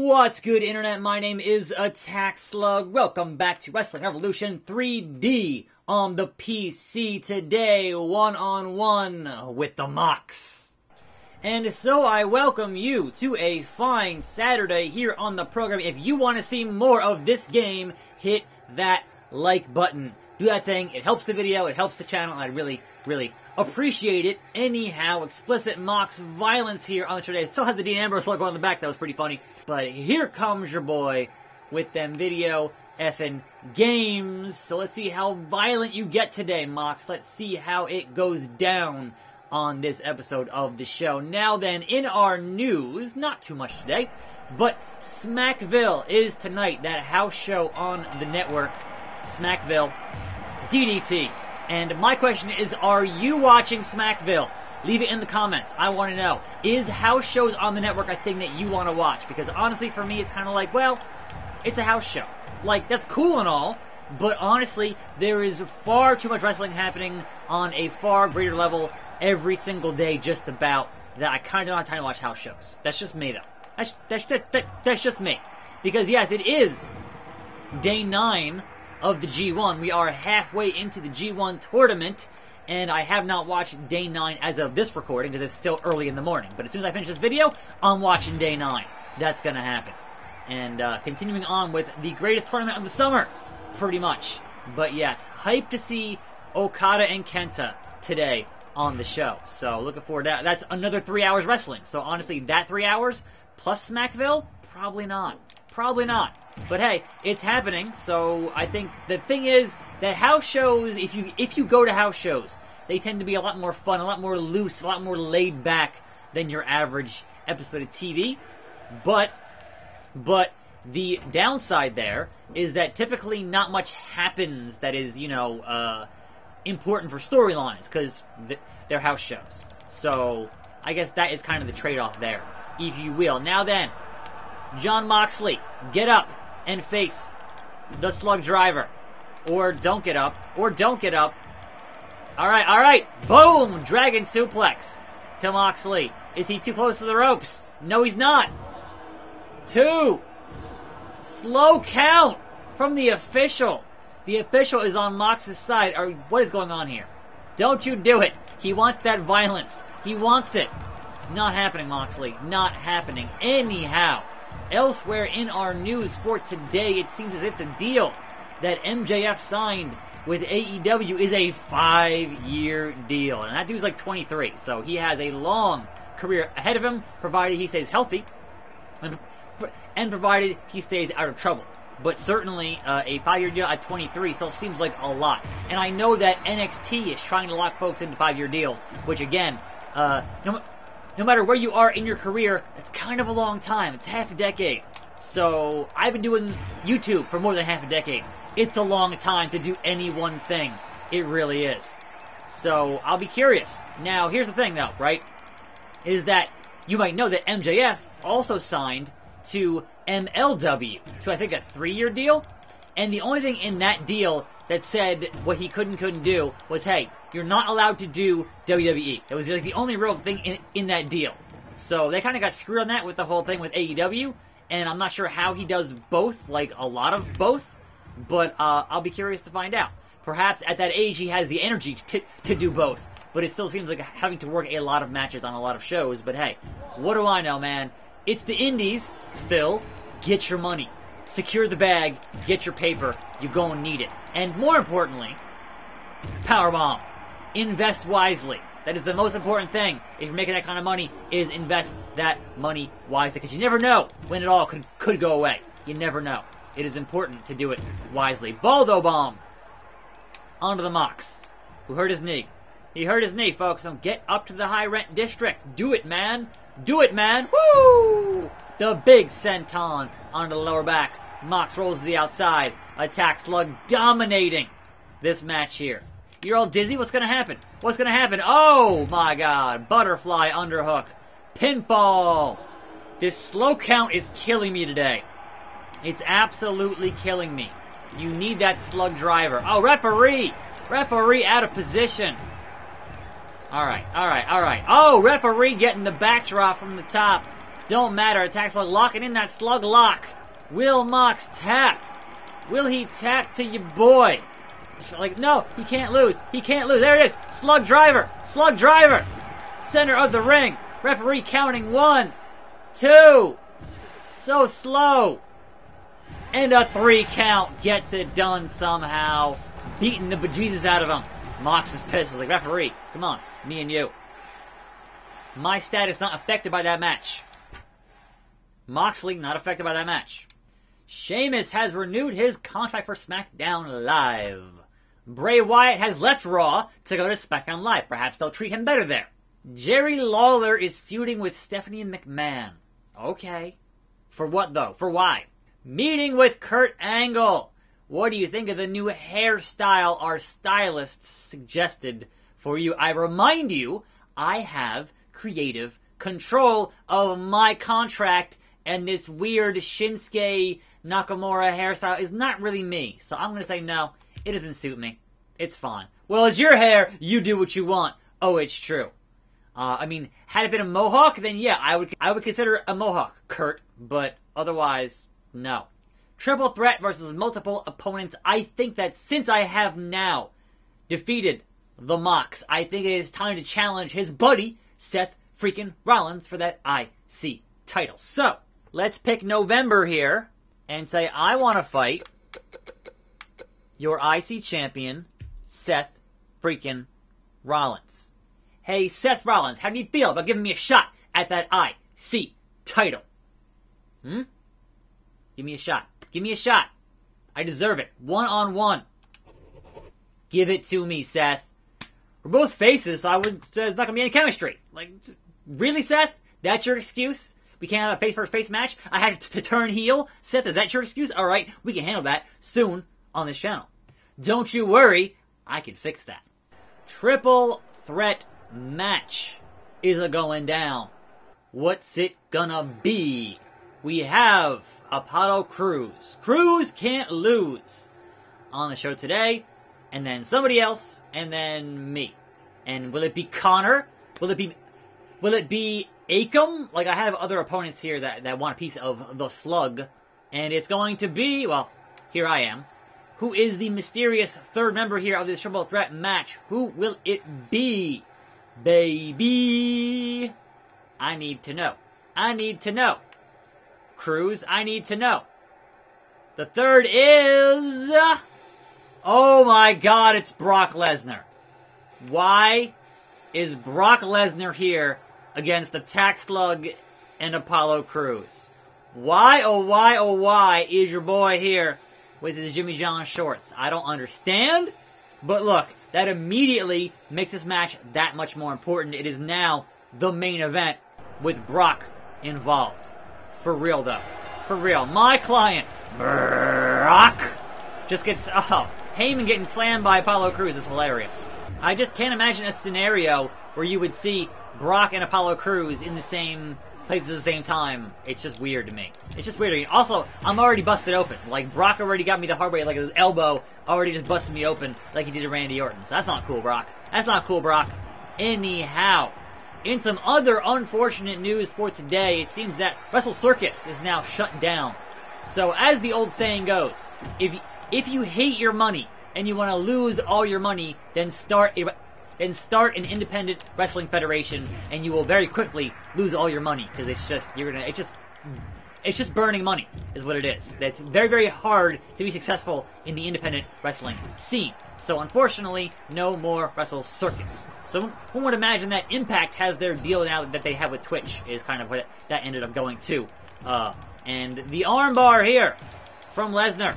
What's good, Internet? My name is Attack Slug. Welcome back to Wrestling Revolution 3D on the PC. Today, one-on-one with the MOX. And so I welcome you to a fine Saturday here on the program. If you want to see more of this game, hit that like button. Do that thing. It helps the video. It helps the channel. And I really appreciate it. Anyhow, explicit MOX violence here on the show today. It still has the Dean Ambrose logo on the back. That was pretty funny. But here comes your boy with them video effing games. So let's see how violent you get today, MOX. Let's see how it goes down on this episode of the show. Now then, in our news, not too much today, but Smackville is tonight, that house show on the network. Smackville, DDT. And my question is, are you watching Smackville? Leave it in the comments. I want to know. Is house shows on the network a thing that you want to watch? Because honestly, for me, it's kind of like, well, it's a house show. Like, that's cool and all, but honestly, there is far too much wrestling happening on a far greater level every single day, just about, that I kind of don't have time to watch house shows. That's just me, though. That's just me. Because, yes, it is day 9 of the G1. We are halfway into the G1 tournament, and I have not watched day 9 as of this recording, because it's still early in the morning. But as soon as I finish this video, I'm watching day 9. That's gonna happen. And continuing on with the greatest tournament of the summer, pretty much. But yes, hyped to see Okada and Kenta today on the show. So looking forward to that. That's another 3 hours wrestling. So honestly, that 3 hours plus Smackville? Probably not. Probably not. But hey, it's happening, so I think the thing is that house shows, if you go to house shows, they tend to be a lot more fun, a lot more loose, a lot more laid back than your average episode of TV. But the downside there is that typically not much happens that is, important for storylines, because they're house shows. So I guess that is kind of the trade-off there, if you will. Now then, Jon Moxley, get up and face the Slug Driver. Or don't get up. Or don't get up. Alright. Boom! Dragon suplex to Moxley. Is he too close to the ropes? No, he's not. 2. Slow count from the official. The official is on Mox's side. What is going on here? Don't you do it. He wants that violence. He wants it. Not happening, Moxley. Not happening. Anyhow, elsewhere in our news for today, it seems as if the deal that MJF signed with AEW is a 5-year deal. And that dude's like 23, so he has a long career ahead of him, provided he stays healthy, and provided he stays out of trouble. But certainly, a 5-year deal at 23 still seems like a lot. And I know that NXT is trying to lock folks into 5-year deals, which again, no matter where you are in your career, it's kind of a long time. It's half a decade. So, I've been doing YouTube for more than half a decade. It's a long time to do any one thing. It really is. So, I'll be curious. Now, here's the thing though, right? Is that you might know that MJF also signed to MLW, to I think a 3-year deal. And the only thing in that deal that said what he couldn't do was, hey, you're not allowed to do WWE. That was like the only real thing in that deal. So they kind of got screwed on that with the whole thing with AEW, and I'm not sure how he does both, like a lot of both, but I'll be curious to find out. Perhaps at that age he has the energy to do both, but it still seems like having to work a lot of matches on a lot of shows. But hey, what do I know, man? It's the indies still. Get your money. Secure the bag. Get your paper. You're going to need it. And more importantly, powerbomb. Invest wisely. That is the most important thing. If you're making that kind of money, is invest that money wisely. Because you never know when it all could go away. You never know. It is important to do it wisely. Baldo bomb. Onto the MOX, who hurt his knee. He hurt his knee, folks. So get up to the high rent district. Do it, man. Do it, man. Woo! The big senton onto the lower back. MOX rolls to the outside. Attack Slug dominating this match here. You're all dizzy? What's going to happen? What's going to happen? Oh, my God. Butterfly underhook. Pinfall. This slow count is killing me today. It's absolutely killing me. You need that Slug Driver. Oh, referee. Referee out of position. All right. Oh, referee getting the backdrop from the top Don't matter. Attack Slug locking in that slug lock. Will Mox tap? Will he tap to your boy? Like, no, he can't lose. He can't lose. There it is. Slug driver. Slug driver. Center of the ring. Referee counting 1, 2. So slow. And a 3 count gets it done somehow. Beating the bejesus out of him. Mox is pissed. He's like, referee, come on, me and you. My status not affected by that match. Moxley not affected by that match. Sheamus has renewed his contract for SmackDown Live. Bray Wyatt has left Raw to go to SmackDown Live. Perhaps they'll treat him better there. Jerry Lawler is feuding with Stephanie McMahon. Okay. For what though? For why? Meeting with Kurt Angle. What do you think of the new hairstyle our stylists suggested for you? I remind you, I have creative control of my contract, and this weird Shinsuke Nakamura hairstyle is not really me. So I'm going to say no, it doesn't suit me. It's fine. Well, it's your hair, you do what you want. Oh, it's true. I mean, had it been a mohawk, then yeah, I would consider a mohawk, Kurt, but otherwise, no. Triple threat versus multiple opponents. I think that since I have now defeated the Mox, I think it is time to challenge his buddy, Seth freaking Rollins, for that IC title. So, let's pick November here and say I want to fight your IC champion, Seth freaking Rollins. Hey, Seth Rollins, how do you feel about giving me a shot at that IC title? Give me a shot. Give me a shot. I deserve it. 1-on-1. Give it to me, Seth. We're both faces, so there's not going to be any chemistry. Like, really, Seth? That's your excuse? We can't have a face-versus-face match? I had to turn heel? Seth, is that your excuse? Alright, we can handle that soon on this channel. Don't you worry, I can fix that. Triple threat match is a-going down. What's it gonna be? We have Apollo Crews. Crews can't lose on the show today, and then somebody else, and then me. And will it be Connor? Will it be Akam? Like, I have other opponents here that want a piece of the slug, and it's going to be, well, here I am. Who is the mysterious third member here of this triple threat match? Who will it be? Baby, I need to know. I need to know. Crews, I need to know. The third is... oh my god, it's Brock Lesnar. Why is Brock Lesnar here against Attack Slug and Apollo Crews? Why, oh why is your boy here with his Jimmy John shorts? I don't understand, but look, that immediately makes this match that much more important. It is now the main event with Brock involved. For real, though. For real. My client, Brock, just gets... oh, Heyman getting slammed by Apollo Crews is hilarious. I just can't imagine a scenario where you would see Brock and Apollo Crews in the same place at the same time. It's just weird to me. It's just weird to me. Also, I'm already busted open. Like, Brock already got me the hard way. Like, his elbow already just busted me open like he did to Randy Orton. So that's not cool, Brock. That's not cool, Brock. Anyhow, in some other unfortunate news for today, it seems that Wrestle Circus is now shut down. So, as the old saying goes, if you hate your money and you want to lose all your money, then start an independent wrestling federation, and you will very quickly lose all your money because it's just burning money is what it is. It's very, very hard to be successful in the independent wrestling scene. So unfortunately, no more Wrestle Circus. So one would imagine that Impact has their deal now that they have with Twitch is kind of what that ended up going to. And the armbar here from Lesnar.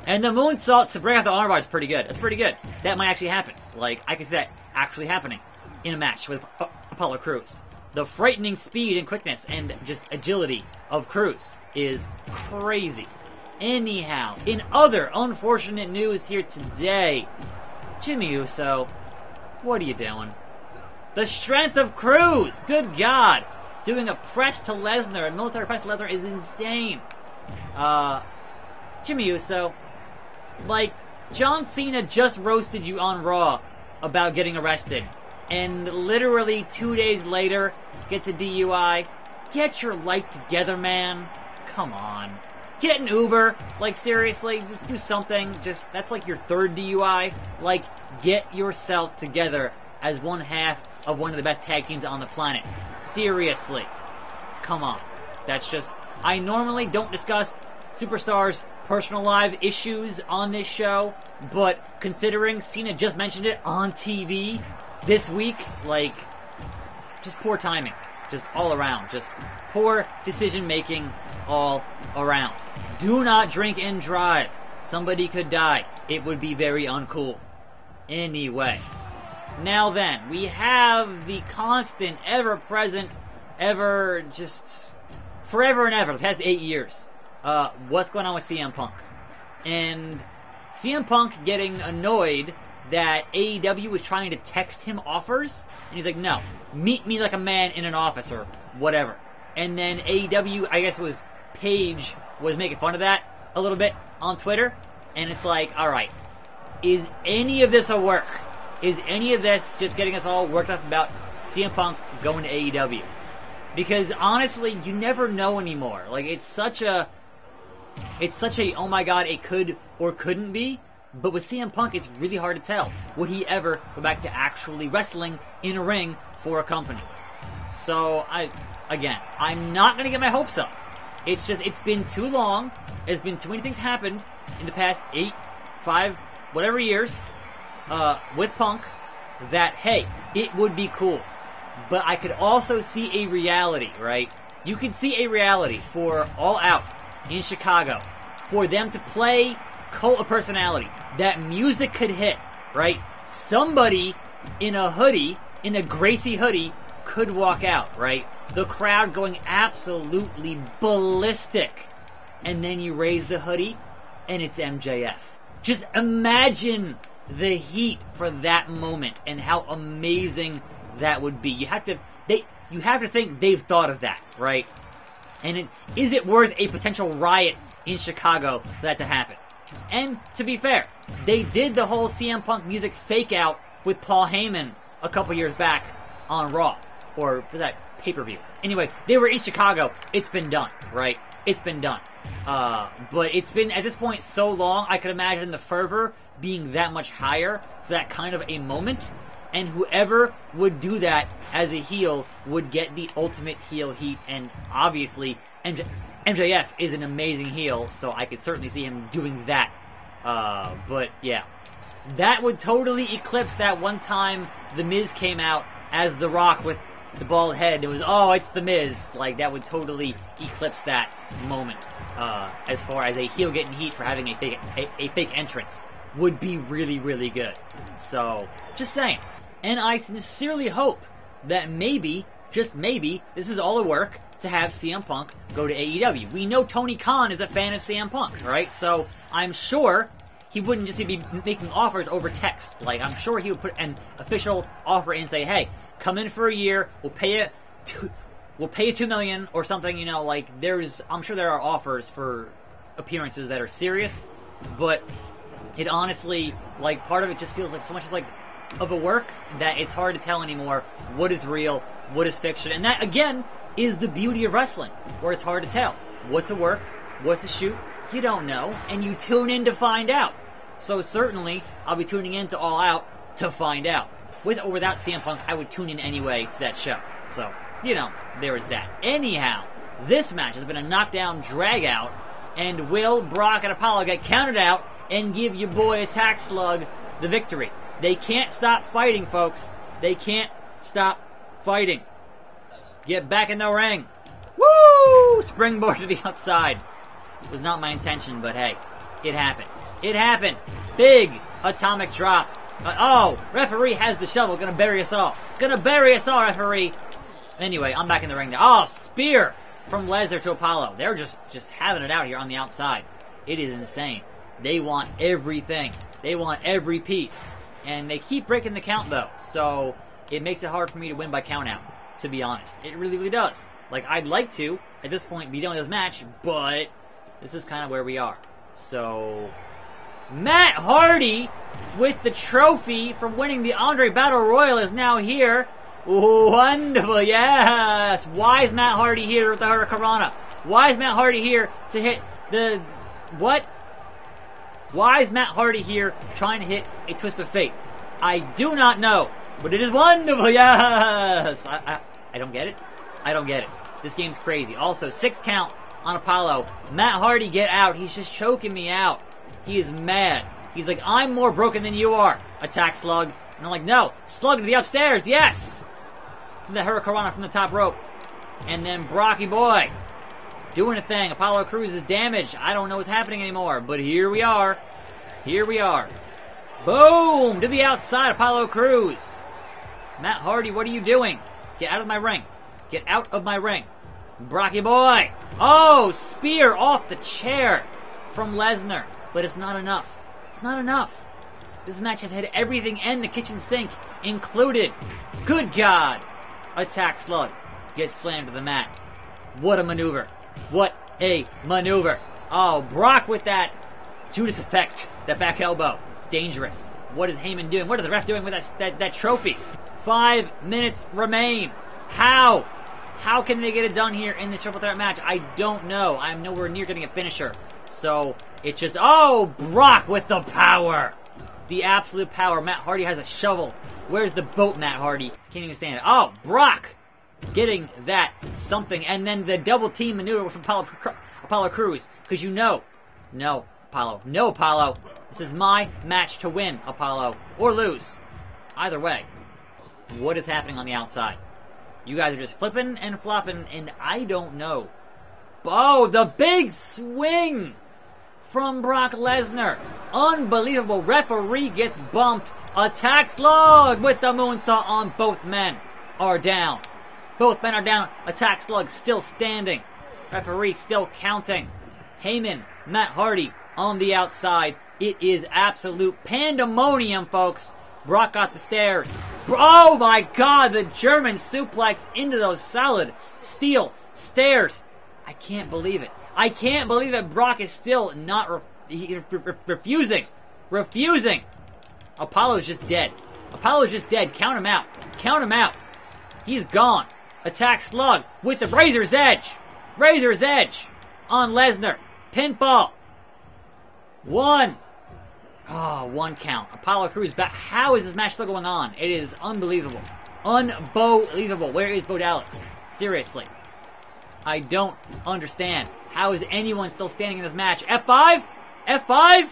And the moonsault to break out the armbar is pretty good. That's pretty good. That might actually happen. Like, I can see that actually happening in a match with Apollo Crews. The frightening speed and quickness and just agility of Crews is crazy. Anyhow, in other unfortunate news here today, Jimmy Uso, what are you doing? The strength of Crews, good God, doing a press to Lesnar, a military press to Lesnar is insane. Jimmy Uso, like, John Cena just roasted you on Raw about getting arrested, and literally 2 days later gets a DUI. get your life together, man. Come on. Get an Uber. Like, seriously, just do something. Just, that's like your third DUI. Like, get yourself together as one half of one of the best tag teams on the planet. Seriously. Come on. That's just, I normally don't discuss superstars' personal life issues on this show, but considering Cena just mentioned it on TV this week, like, just poor timing. Just all around. Just poor decision making all around. Do not drink and drive. Somebody could die. It would be very uncool. Anyway. Now then, we have the constant, ever-present, ever just forever and ever, the past 8 years. What's going on with CM Punk? And CM Punk getting annoyed that AEW was trying to text him offers, and he's like, no, meet me like a man in an office or whatever. And then AEW, I guess it was Paige, was making fun of that a little bit on Twitter, and it's like, alright, is any of this a work? Is any of this just getting us all worked up about CM Punk going to AEW? Because honestly, you never know anymore. Like, it's such a, oh my god, it could or couldn't be. But with CM Punk, it's really hard to tell. Would he ever go back to actually wrestling in a ring for a company? So, I'm not going to get my hopes up. It's just, it's been too long. There's been too many things happened in the past 8, 5, whatever years, with Punk, that, hey, it would be cool. But I could also see a reality, right? You could see a reality for All Out in Chicago, for them to play Cult of Personality. That music could hit, right? Somebody in a hoodie, in a Gracie hoodie, could walk out, right? The crowd going absolutely ballistic. And then you raise the hoodie, and it's MJF. Just imagine the heat for that moment and how amazing that would be. You have to think they've thought of that, right? And is it worth a potential riot in Chicago for that to happen? And to be fair, they did the whole CM Punk music fake out with Paul Heyman a couple years back on Raw, or was that pay-per-view? Anyway, they were in Chicago. It's been done, right? It's been done. But it's been, at this point, so long, I could imagine the fervor being that much higher for that kind of a moment. And whoever would do that as a heel would get the ultimate heel heat. And obviously, MJF is an amazing heel, so I could certainly see him doing that. But yeah, that would totally eclipse that one time The Miz came out as The Rock with the bald head. It was, oh, it's The Miz. Like, that would totally eclipse that moment. As far as a heel getting heat for having a fake entrance would be really, really good. So, just saying. And I sincerely hope that maybe, just maybe, this is all a work to have CM Punk go to AEW. We know Tony Khan is a fan of CM Punk, right? So I'm sure he wouldn't just be making offers over text. Like, I'm sure he would put an official offer in and say, hey, come in for a year, we'll pay you $2 million or something, you know, like, I'm sure there are offers for appearances that are serious, but it honestly, like, part of it just feels like so much like of a work that it's hard to tell anymore what is real, what is fiction. And that, again, is the beauty of wrestling, where it's hard to tell what's a work, what's a shoot. You don't know, and you tune in to find out. So certainly, I'll be tuning in to All Out to find out. With or without CM Punk, I would tune in anyway to that show. So, you know, there is that. Anyhow, this match has been a knockdown drag-out, and will Brock and Apollo get counted out and give your boy Attack Slug the victory? They can't stop fighting, folks. They can't stop fighting. Get back in the ring. Woo! Springboard to the outside. It was not my intention, but hey, it happened. It happened. Big atomic drop. Oh, referee has the shovel. Gonna bury us all. Gonna bury us all, referee. Anyway, I'm back in the ring now. Oh, spear from Lesnar to Apollo. They're just having it out here on the outside. It is insane. They want everything. They want every piece. And they keep breaking the count, though. So it makes it hard for me to win by count out, to be honest. It really, really does. Like, I'd like to, at this point, be done with this match, but this is kind of where we are. So, Matt Hardy, with the trophy from winning the Andre Battle Royal, is now here. Wonderful, yes! Why is Matt Hardy here with the Hurricanrana? Why is Matt Hardy here to hit the... What? Why is Matt Hardy here trying to hit a Twist of Fate? I do not know, but it is wonderful, yes! I don't get it. I don't get it. This game's crazy. Also, 6 count on Apollo. Matt Hardy, get out. He's just choking me out. He is mad. He's like, I'm more broken than you are, Attack Slug. And I'm like, no, Slug to the upstairs, yes! From the Hurricanrana from the top rope. And then Brocky Boy doing a thing. Apollo Crews is damaged. I don't know what's happening anymore, but here we are. Here we are. Boom! To the outside, Apollo Crews. Matt Hardy, what are you doing? Get out of my ring. Get out of my ring. Brocky Boy. Oh, spear off the chair from Lesnar. But it's not enough. It's not enough. This match has had everything and the kitchen sink included. Good God. Attack Slug gets slammed to the mat. What a maneuver. What a maneuver. Oh, Brock with that Judas effect. That back elbow. It's dangerous. What is Heyman doing? What is the ref doing with that trophy? 5 minutes remain. How? How can they get it done here in the triple threat match? I don't know. I'm nowhere near getting a finisher. So, it just... Oh, Brock with the power. The absolute power. Matt Hardy has a shovel. Where's the boat, Matt Hardy? Can't even stand it. Oh, Brock getting that something. And then the double team maneuver from Apollo Crews. Because you know. No, Apollo. No, Apollo. This is my match to win, Apollo. Or lose. Either way. What is happening on the outside? You guys are just flipping and flopping, and I don't know. Oh, the big swing from Brock Lesnar. Unbelievable. Referee gets bumped. Attack Slug with the moonsault on both men are down. Both men are down. Attack Slug still standing. Referee still counting. Heyman, Matt Hardy on the outside. It is absolute pandemonium, folks. Brock got the stairs. Oh my God, the German suplex into those solid steel stairs. I can't believe it. I can't believe that Brock is still not refusing. Refusing. Apollo's just dead. Apollo's just dead. Count him out. Count him out. He's gone. Attack Slug with the Razor's Edge. Razor's Edge on Lesnar. Pinfall. 1. Oh, 1 count. Apollo Crews back. How is this match still going on? It is unbelievable. Unbelievable. Where is Bo Dallas? Seriously. I don't understand. How is anyone still standing in this match? F5? F5?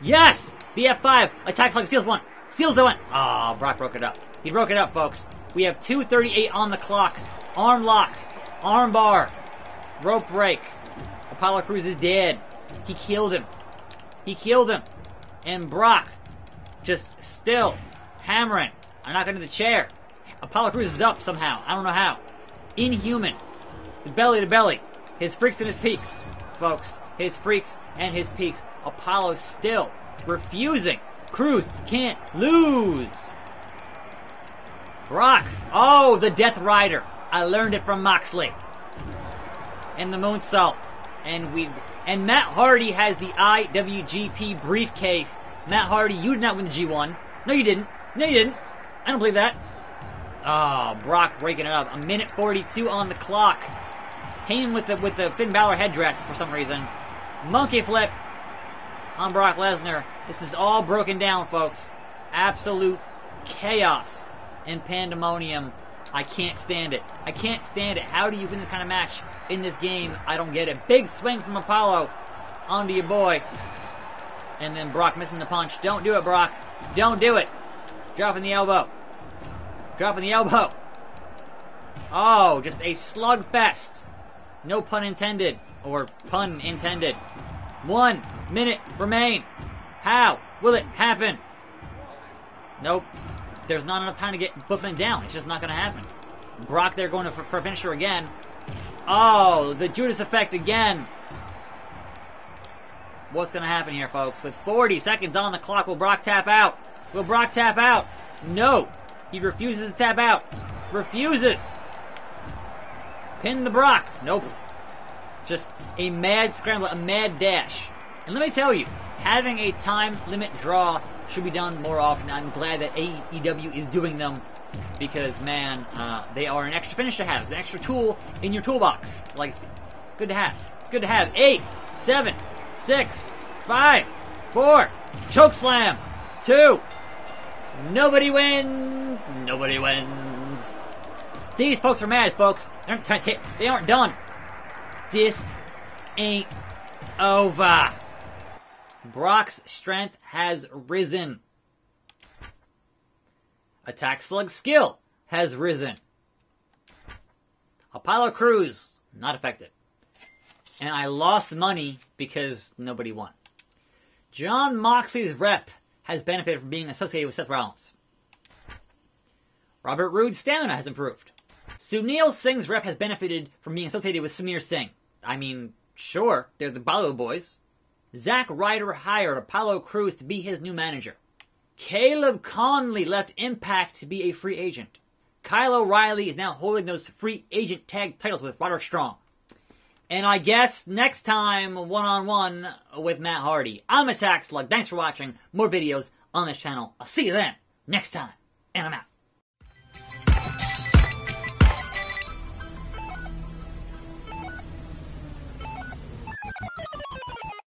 Yes! The F5. Attack Slug steals 1. Steals the 1. Oh, Brock broke it up. He broke it up, folks. We have 2:38 on the clock. Arm lock. Arm bar. Rope break. Apollo Crews is dead. He killed him. He killed him. And Brock just still hammering. I'm not going to the chair. Apollo Crews is up somehow. I don't know how. Inhuman. Belly to belly. His freaks and his peaks, folks. His freaks and his peaks. Apollo still refusing. Crews can't lose. Brock. Oh, the Death Rider. I learned it from Moxley. And the moonsault. And Matt Hardy has the IWGP briefcase. Matt Hardy, you did not win the G1. No, you didn't. No, you didn't. I don't believe that. Oh, Brock breaking it up. 1:42 on the clock. Heyman with the Finn Balor headdress for some reason. Monkey flip on Brock Lesnar. This is all broken down, folks. Absolute chaos and pandemonium. I can't stand it. I can't stand it. How do you win this kind of match in this game? I don't get it. Big swing from Apollo onto your boy. And then Brock missing the punch. Don't do it, Brock. Don't do it. Dropping the elbow. Dropping the elbow. Oh, just a slugfest. No pun intended. Or pun intended. 1 minute remain. How will it happen? Nope. There's not enough time to get Bookman down. It's just not going to happen. Brock there going for a finisher again. Oh, the Judas effect again. What's going to happen here, folks? With 40 seconds on the clock, will Brock tap out? Will Brock tap out? No. He refuses to tap out. Refuses. Pin the Brock. Nope. Just a mad scramble, a mad dash. And let me tell you, having a time limit draw should be done more often. I'm glad that AEW is doing them because, man, they are an extra finish to have. It's an extra tool in your toolbox. Legacy. Good to have. It's good to have. 8, 7, 6, 5, 4. Chokeslam. 2. Nobody wins. Nobody wins. These folks are mad, folks. They aren't done. This ain't over. Brock's strength has risen. Attack Slug's skill has risen. Apollo Crews, not affected. And I lost money because nobody won. Jon Moxley's rep has benefited from being associated with Seth Rollins. Robert Roode's stamina has improved. Sunil Singh's rep has benefited from being associated with Samir Singh. I mean, sure, they're the Bollywood boys. Zack Ryder hired Apollo Crews to be his new manager. Caleb Conley left Impact to be a free agent. Kyle O'Reilly is now holding those free agent tag titles with Roderick Strong. And I guess next time, one-on-one with Matt Hardy. I'm Attack Slug. Thanks for watching. More videos on this channel. I'll see you then, next time. And I'm out.